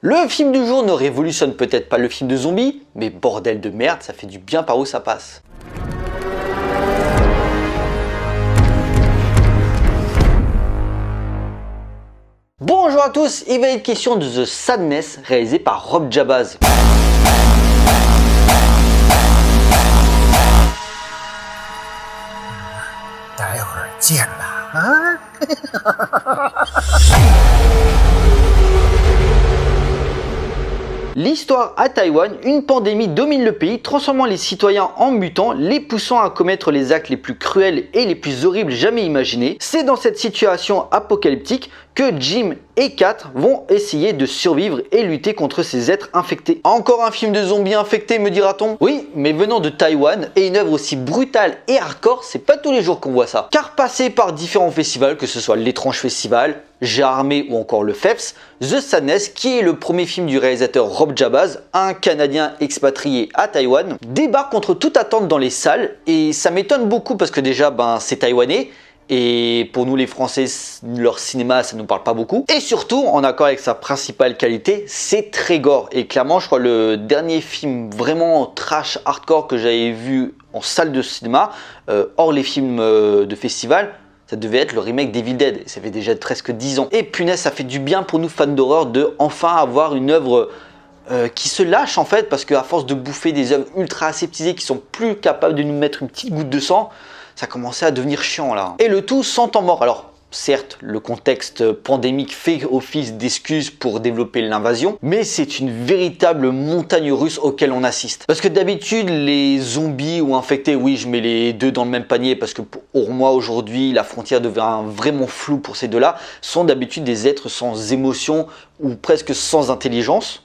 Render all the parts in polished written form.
Le film du jour ne révolutionne peut-être pas le film de zombies, mais bordel de merde, ça fait du bien par où ça passe. Bonjour à tous, il va être question de The Sadness réalisé par Rob Jabaz. L'histoire à Taïwan, une pandémie domine le pays, transformant les citoyens en mutants, les poussant à commettre les actes les plus cruels et les plus horribles jamais imaginés. C'est dans cette situation apocalyptique que Jim et Kat vont essayer de survivre et lutter contre ces êtres infectés. Encore un film de zombies infectés, me dira-t-on? Oui, mais venant de Taïwan et une œuvre aussi brutale et hardcore, c'est pas tous les jours qu'on voit ça. Car passé par différents festivals, que ce soit l'Étrange Festival, J'ai Armé ou encore le FEPS, The Sadness, qui est le premier film du réalisateur Rob Jabaz, un Canadien expatrié à Taïwan, débarque contre toute attente dans les salles et ça m'étonne beaucoup parce que déjà c'est taïwanais. Et pour nous les Français, leur cinéma, ça ne nous parle pas beaucoup. Et surtout, en accord avec sa principale qualité, c'est très gore. Et clairement, je crois le dernier film vraiment trash hardcore que j'avais vu en salle de cinéma, hors les films de festival, ça devait être le remake d'Evil Dead. Ça fait déjà presque 10 ans. Et punaise, ça fait du bien pour nous fans d'horreur de enfin avoir une œuvre qui se lâche en fait, parce qu'à force de bouffer des œuvres ultra aseptisées qui sont plus capables de nous mettre une petite goutte de sang, ça commençait à devenir chiant là. Et le tout sans temps mort. Alors certes, le contexte pandémique fait office d'excuse pour développer l'invasion, mais c'est une véritable montagne russe auquel on assiste. Parce que d'habitude, les zombies ou infectés, oui, je mets les deux dans le même panier parce que pour moi aujourd'hui, la frontière devient vraiment floue pour ces deux-là, sont d'habitude des êtres sans émotion ou presque sans intelligence,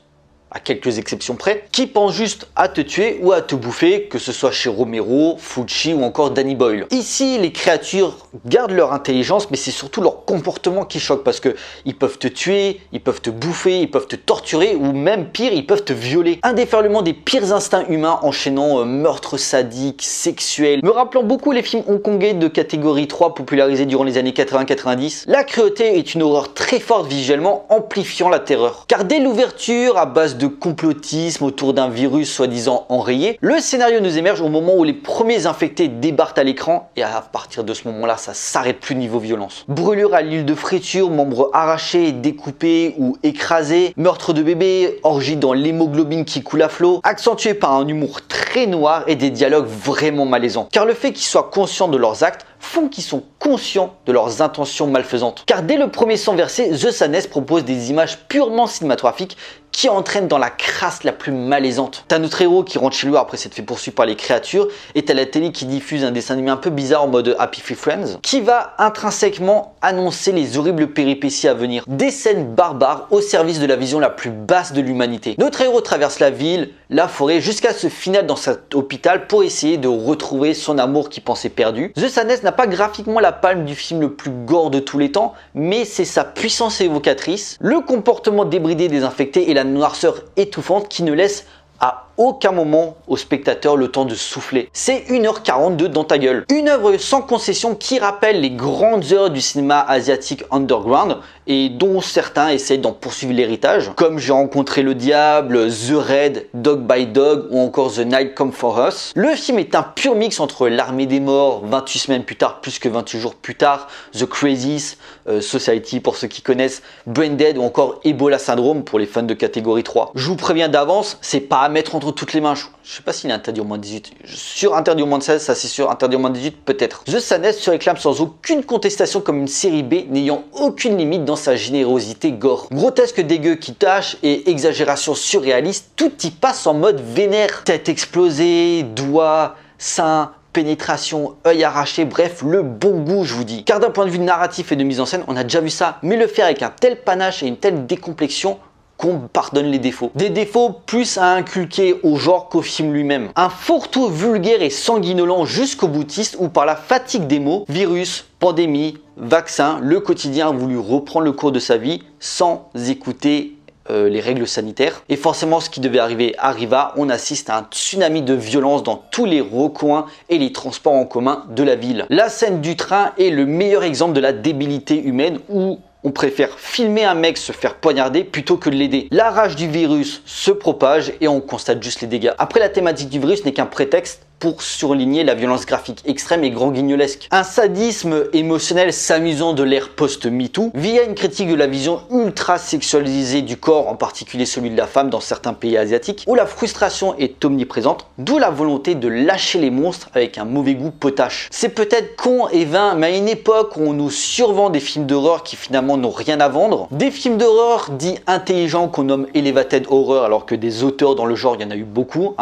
à quelques exceptions près, qui pensent juste à te tuer ou à te bouffer, que ce soit chez Romero, Fulci ou encore Danny Boyle. Ici, les créatures gardent leur intelligence, mais c'est surtout leur comportement qui choque, parce que ils peuvent te tuer, ils peuvent te bouffer, ils peuvent te torturer, ou même pire, ils peuvent te violer. Un déferlement des pires instincts humains enchaînant meurtres sadiques, sexuels, me rappelant beaucoup les films hongkongais de catégorie 3 popularisés durant les années 80-90. La cruauté est une horreur très forte visuellement, amplifiant la terreur. Car dès l'ouverture, à base de complotisme autour d'un virus soi-disant enrayé, le scénario nous émerge au moment où les premiers infectés débarquent à l'écran et à partir de ce moment-là, ça s'arrête plus niveau violence. Brûlure à l'huile de friture, membres arrachés, découpés ou écrasés, meurtre de bébés, orgie dans l'hémoglobine qui coule à flot, accentué par un humour très noir et des dialogues vraiment malaisants. Car le fait qu'ils soient conscients de leurs actes font qu'ils sont conscients de leurs intentions malfaisantes. Car dès le premier sang versé, The Sadness propose des images purement cinématographiques qui entraînent dans la crasse la plus malaisante. T'as notre héros qui rentre chez lui après s'être fait poursuivre par les créatures, et t'as la télé qui diffuse un dessin animé un peu bizarre en mode Happy Few Friends, qui va intrinsèquement annoncer les horribles péripéties à venir. Des scènes barbares au service de la vision la plus basse de l'humanité. Notre héros traverse la ville, la forêt, jusqu'à se finir dans cet hôpital pour essayer de retrouver son amour qu'il pensait perdu. The Sadness n'a pas graphiquement la palme du film le plus gore de tous les temps, mais c'est sa puissance évocatrice, le comportement débridé des infectés et la noirceur étouffante qui ne laisse à aucun moment au spectateur le temps de souffler. C'est 1h42 dans ta gueule. Une œuvre sans concession qui rappelle les grandes heures du cinéma asiatique underground et dont certains essayent d'en poursuivre l'héritage, comme J'ai rencontré le diable, The Raid, Dog by Dog ou encore The Night Come For Us. Le film est un pur mix entre L'Armée des Morts, 28 semaines plus tard, plus que 28 jours plus tard, The Crazies, Society pour ceux qui connaissent, Brain Dead ou encore Ebola Syndrome pour les fans de catégorie 3. Je vous préviens d'avance, c'est pas à mettre entre toutes les mains. Je sais pas s'il est interdit au moins de 18. Sur interdit au moins de 16, ça c'est sûr. Interdit au moins de 18, peut-être. The Sadness se réclame sans aucune contestation comme une série B n'ayant aucune limite dans sa générosité gore. Grotesque dégueu qui tâche et exagération surréaliste, tout y passe en mode vénère. Tête explosée, doigts, seins, pénétration, œil arraché, bref, le bon goût je vous dis. Car d'un point de vue narratif et de mise en scène, on a déjà vu ça, mais le faire avec un tel panache et une telle décomplexion qu'on pardonne les défauts. Des défauts plus à inculquer au genre qu'au film lui-même. Un fourre-tout vulgaire et sanguinolent jusqu'au boutiste où par la fatigue des mots, virus, pandémie, vaccin, le quotidien a voulu reprendre le cours de sa vie sans écouter les règles sanitaires. Et forcément, ce qui devait arriver arriva. On assiste à un tsunami de violence dans tous les recoins et les transports en commun de la ville. La scène du train est le meilleur exemple de la débilité humaine où On préfère filmer un mec se faire poignarder plutôt que de l'aider. La rage du virus se propage et on constate juste les dégâts. Après, la thématique du virus n'est qu'un prétexte pour surligner la violence graphique extrême et grand guignolesque. Un sadisme émotionnel s'amusant de l'ère post-MeToo via une critique de la vision ultra sexualisée du corps, en particulier celui de la femme dans certains pays asiatiques, où la frustration est omniprésente, d'où la volonté de lâcher les monstres avec un mauvais goût potache. C'est peut-être con et vain, mais à une époque où on nous survend des films d'horreur qui finalement n'ont rien à vendre, des films d'horreur dits intelligents qu'on nomme Elevated Horror alors que des auteurs dans le genre il y en a eu beaucoup,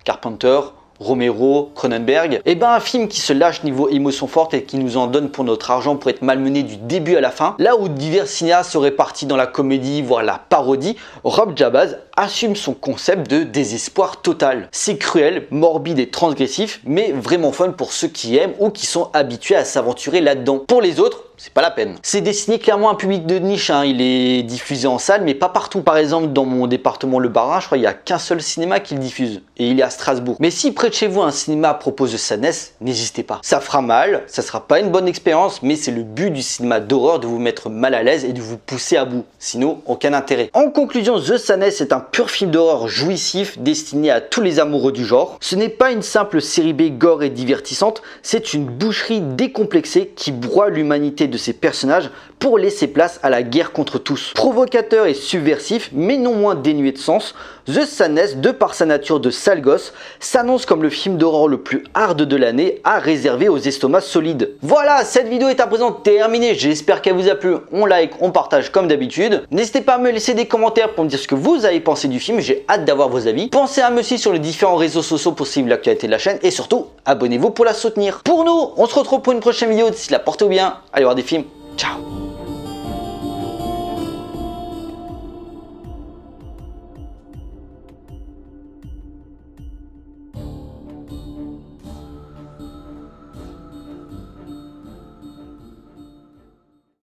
Carpenter, Romero, Cronenberg, et ben un film qui se lâche niveau émotion forte et qui nous en donne pour notre argent pour être malmené du début à la fin, là où divers cinéastes seraient partis dans la comédie, voire la parodie, Rob Jabaz assume son concept de désespoir total. C'est cruel, morbide et transgressif, mais vraiment fun pour ceux qui aiment ou qui sont habitués à s'aventurer là-dedans. Pour les autres, c'est pas la peine. C'est destiné clairement à un public de niche, il est diffusé en salle mais pas partout. Par exemple dans mon département le Bas-Rhin, je crois qu'il n'y a qu'un seul cinéma qui le diffuse et il est à Strasbourg. Mais si près de chez vous un cinéma propose de sadness, n'hésitez pas. Ça fera mal, ça sera pas une bonne expérience, mais c'est le but du cinéma d'horreur de vous mettre mal à l'aise et de vous pousser à bout. Sinon, aucun intérêt. En conclusion, The Sadness est un pur film d'horreur jouissif destiné à tous les amoureux du genre. Ce n'est pas une simple série B gore et divertissante, c'est une boucherie décomplexée qui broie l'humanité de ses personnages pour laisser place à la guerre contre tous. Provocateur et subversif, mais non moins dénué de sens, The Sadness, de par sa nature de sale gosse, s'annonce comme le film d'horreur le plus hard de l'année à réserver aux estomacs solides. Voilà, cette vidéo est à présent terminée, j'espère qu'elle vous a plu, on like, on partage comme d'habitude. N'hésitez pas à me laisser des commentaires pour me dire ce que vous avez pensé du film, j'ai hâte d'avoir vos avis. Pensez à me suivre sur les différents réseaux sociaux pour suivre l'actualité de la chaîne et surtout, abonnez-vous pour la soutenir. Pour nous, on se retrouve pour une prochaine vidéo, d'ici là, portez-vous bien, allez voir des films, ciao.